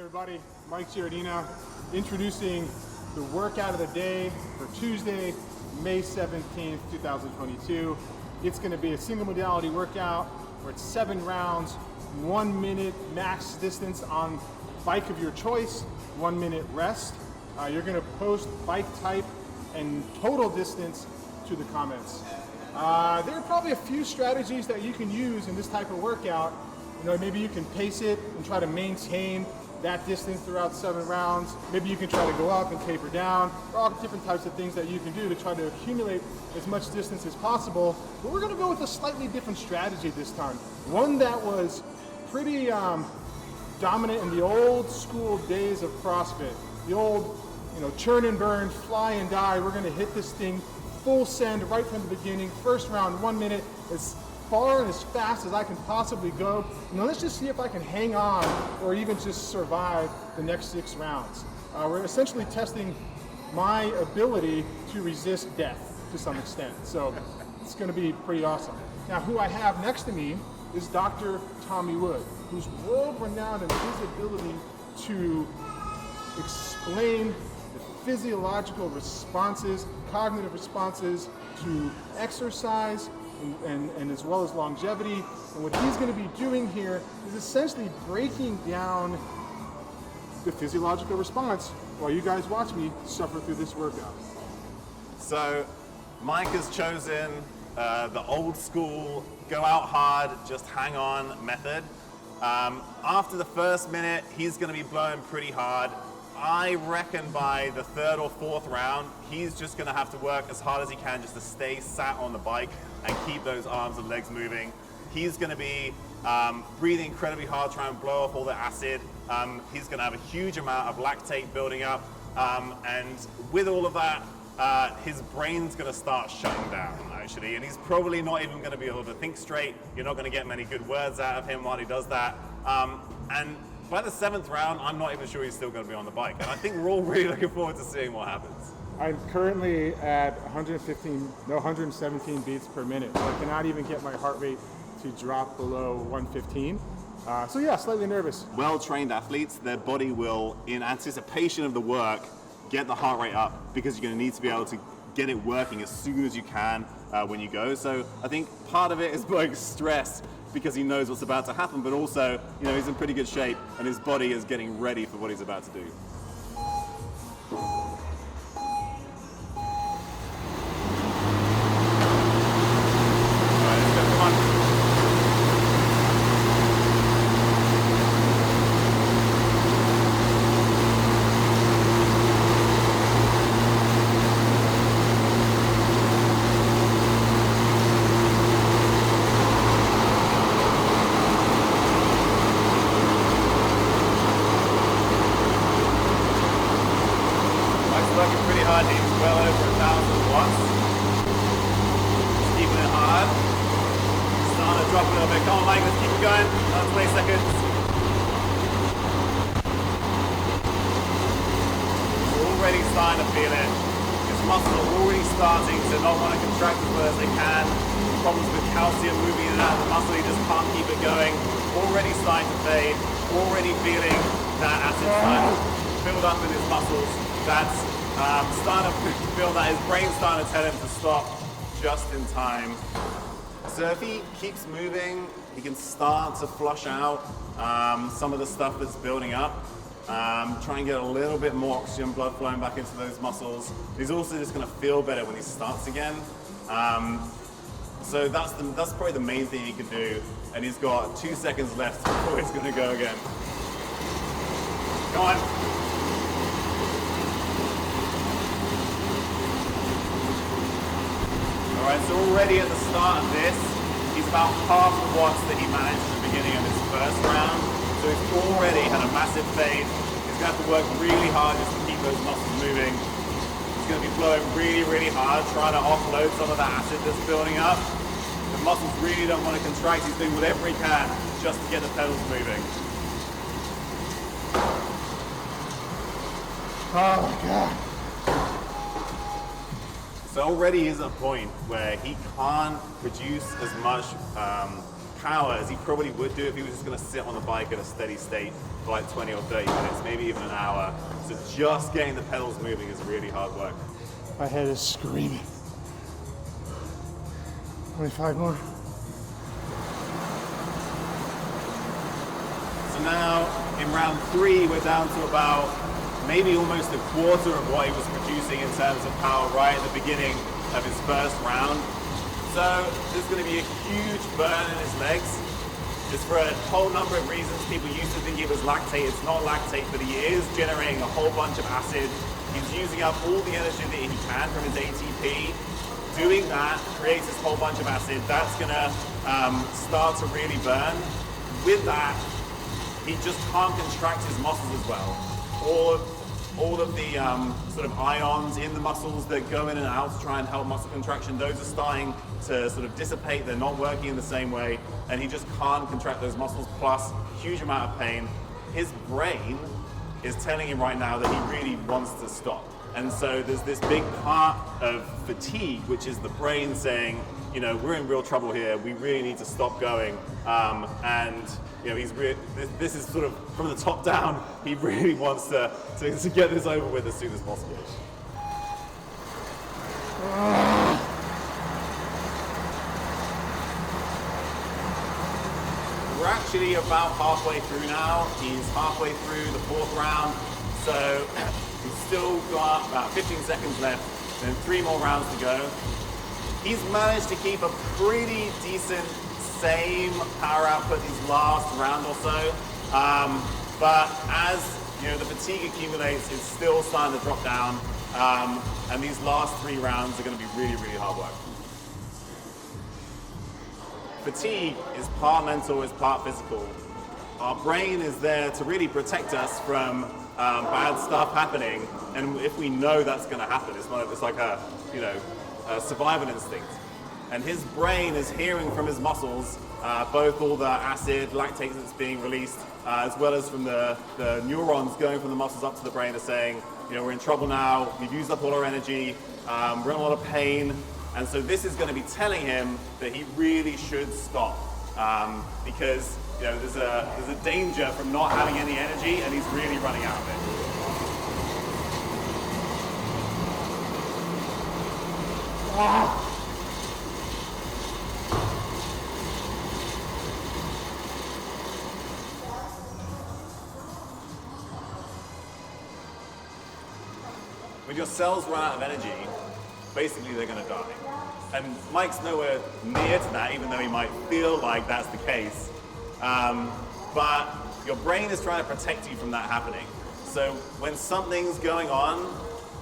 everybody, Mike Giardina, introducing the workout of the day for Tuesday, May 17th, 2022. It's going to be a single modality workout where it's 7 rounds, 1 minute max distance on bike of your choice, 1 minute rest. You're going to post bike type and total distance to the comments. There are probably a few strategies that you can use in this type of workout. You know, maybe you can pace it and try to maintain that distance throughout 7 rounds. Maybe you can try to go up and taper down. There are all different types of things that you can do to try to accumulate as much distance as possible. But we're gonna go with a slightly different strategy this time. One that was pretty dominant in the old school days of CrossFit. The old, churn and burn, fly and die. We're gonna hit this thing full send right from the beginning. First round, 1 minute, as far and as fast as I can possibly go. Now let's just see if I can hang on or even just survive the next 6 rounds. We're essentially testing my ability to resist death to some extent. So it's gonna be pretty awesome. Now who I have next to me is Dr. Tommy Wood, who's world renowned in his ability to explain the physiological responses, cognitive responses to exercise, and as well as longevity. And what he's going to be doing here is essentially breaking down the physiological response while you guys watch me suffer through this workout. So Mike has chosen the old school, go out hard, just hang on method. After the first minute, he's going to be blowing pretty hard. I reckon by the 3rd or 4th round, he's just going to have to work as hard as he can just to stay sat on the bike and keep those arms and legs moving. He's going to be breathing incredibly hard, trying to blow off all the acid. He's going to have a huge amount of lactate building up. And with all of that, his brain's going to start shutting down, actually. And he's probably not even going to be able to think straight. You're not going to get many good words out of him while he does that. And by the 7th round, I'm not even sure he's still going to be on the bike. And I think we're all really looking forward to seeing what happens. I'm currently at 117 beats per minute. So I cannot even get my heart rate to drop below 115. So yeah, slightly nervous. Well-trained athletes, their body will, in anticipation of the work, get the heart rate up because you're going to need to be able to get it working as soon as you can when you go. So I think part of it is like stress because he knows what's about to happen, but also, he's in pretty good shape and his body is getting ready for what he's about to do. Working pretty hard, he's well over 1,000 watts. Just keeping it hard. Starting to drop a little bit. Come on, Mike, let's keep it going. Another 20 seconds. We're already starting to feel it. His muscles are already starting to not want to contract as well as they can. Problems with calcium moving in and out of the muscle, he just can't keep it going. Already starting to fade. Already feeling that acid starting to build up in his muscles. That's starting to feel that his brain's starting to tell him to stop just in time. So if he keeps moving, he can start to flush out some of the stuff that's building up. Try and get a little bit more oxygen, blood flowing back into those muscles. He's also just going to feel better when he starts again. So that's probably the main thing he can do. And he's got 2 seconds left before he's going to go again. Come on. Alright, so already at the start of this, he's about half the watts that he managed at the beginning of his first round. So he's already had a massive fade. He's going to have to work really hard just to keep those muscles moving. He's going to be blowing really, really hard, trying to offload some of the acid that's building up. The muscles really don't want to contract. He's doing whatever he can just to get the pedals moving. Oh my God. So already is a point where he can't produce as much power as he probably would do if he was just going to sit on the bike at a steady state for like 20 or 30 minutes, maybe even an hour. So just getting the pedals moving is really hard work. My head is screaming. Only 5 more. So now in round 3, we're down to about maybe almost a quarter of what he was producing in terms of power right at the beginning of his first round. So there's going to be a huge burn in his legs. It's for a whole number of reasons. People used to think it was lactate. It's not lactate, but he is generating a whole bunch of acid. He's using up all the energy that he can from his ATP. Doing that creates this whole bunch of acid. That's going to start to really burn. With that, he just can't contract his muscles as well. All of the sort of ions in the muscles that go in and out to try and help muscle contraction, those are starting to sort of dissipate. They're not working in the same way, and he just can't contract those muscles, plus huge amount of pain. His brain is telling him right now that he really wants to stop. And so there's this big part of fatigue, which is the brain saying, you know, we're in real trouble here. We really need to stop going. And you know, this is sort of from the top down. He really wants to get this over with as soon as possible. We're actually about halfway through now. He's halfway through the 4th round. So he's still got about 15 seconds left, and 3 more rounds to go. He's managed to keep a pretty decent same power output these last round or so, but as you know, the fatigue accumulates, it's still starting to drop down, and these last 3 rounds are going to be really, really hard work. Fatigue is part mental, is part physical. Our brain is there to really protect us from bad stuff happening, and if we know that's going to happen, it's like a survival instinct. And his brain is hearing from his muscles both all the acid, lactate that's being released, as well as from the neurons going from the muscles up to the brain are saying, you know, we're in trouble now, we've used up all our energy, we're in a lot of pain, and so this is going to be telling him that he really should stop, because you know there's a danger from not having any energy, and he's really running out of it. When your cells run out of energy, basically they're going to die. And Mike's nowhere near to that, even though he might feel like that's the case. But your brain is trying to protect you from that happening. So when something's going on,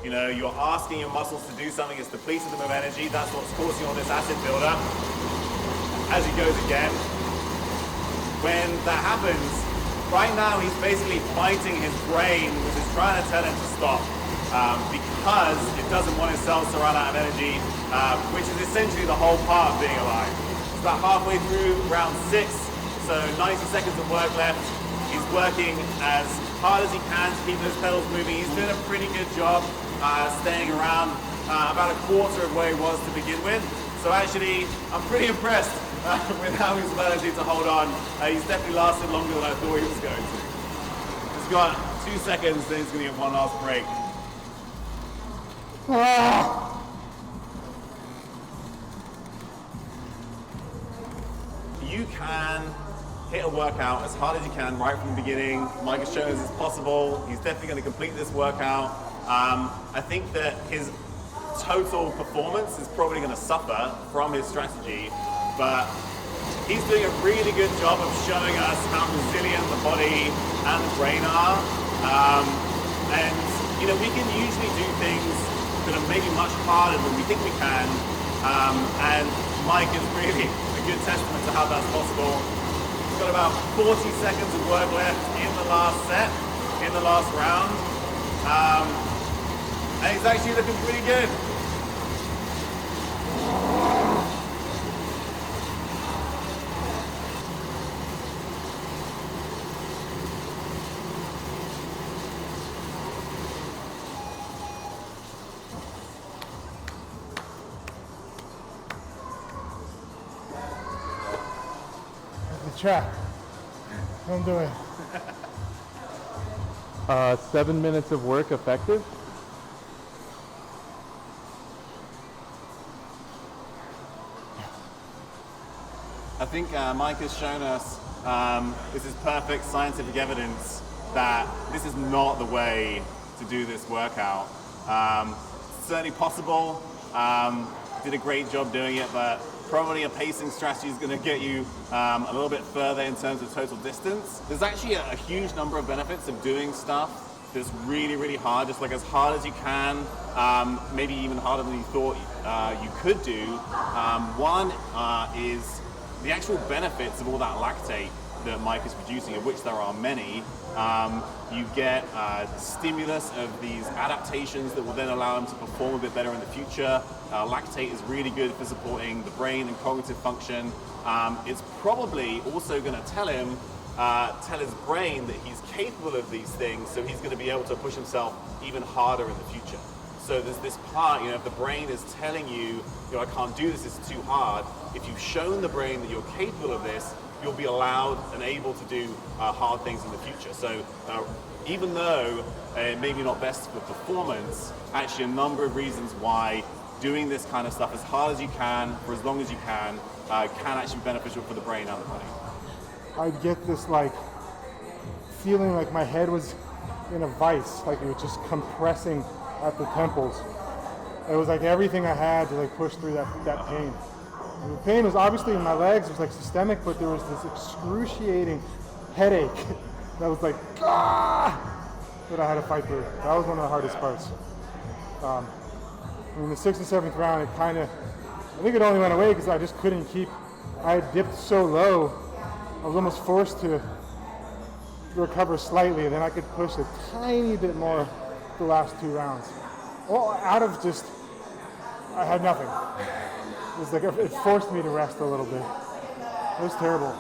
you know, you're asking your muscles to do something, it's depleting them of energy, that's what's causing all this acid buildup. As he goes again. When that happens, right now he's basically fighting his brain, which is trying to tell him to stop. Because it doesn't want his cells to run out of energy, which is essentially the whole part of being alive. It's about halfway through round 6, so 90 seconds of work left. He's working as hard as he can to keep those pedals moving. He's doing a pretty good job staying around about a quarter of where he was to begin with. So actually, I'm pretty impressed with how he's managing to hold on. He's definitely lasted longer than I thought he was going to. He's got 2 seconds, then he's going to get one last break. You can hit a workout as hard as you can right from the beginning. Mike has shown us it's possible. He's definitely going to complete this workout. I think that his total performance is probably going to suffer from his strategy, but he's doing a really good job of showing us how resilient the body and the brain are. And you know, we can usually do things that are maybe much harder than we think we can, and Mike is really a good testament to how that's possible. He's got about 40 seconds of work left in the last set, in the last round, and he's actually looking pretty good. track. What I'm doing. 7 minutes of work effective? I think Mike has shown us this is perfect scientific evidence that this is not the way to do this workout. Certainly possible, did a great job doing it, but probably a pacing strategy is going to get you a little bit further in terms of total distance. There's actually a huge number of benefits of doing stuff that's really, really hard, just like as hard as you can, maybe even harder than you thought you could do. One is the actual benefits of all that lactate that Mike is producing, of which there are many. You get stimulus of these adaptations that will then allow him to perform a bit better in the future. Lactate is really good for supporting the brain and cognitive function. It's probably also going to tell his brain that he's capable of these things, so he's going to be able to push himself even harder in the future. So there's this part, if the brain is telling you, I can't do this, it's too hard. If you've shown the brain that you're capable of this, you'll be allowed and able to do hard things in the future. So even though it may be not best for performance, actually a number of reasons why doing this kind of stuff as hard as you can, for as long as you can actually be beneficial for the brain and the body. I'd get this feeling like my head was in a vice, like it was just compressing at the temples. It was like everything I had to push through that pain. And the pain was obviously in my legs, it was systemic, but there was this excruciating headache that was that I had to fight through. That was one of the hardest parts. In the 6th and 7th round, I think it only went away because I just couldn't I had dipped so low, I was almost forced to recover slightly, and then I could push a tiny bit more the last 2 rounds. Well, I had nothing. It was it forced me to rest a little bit. It was terrible.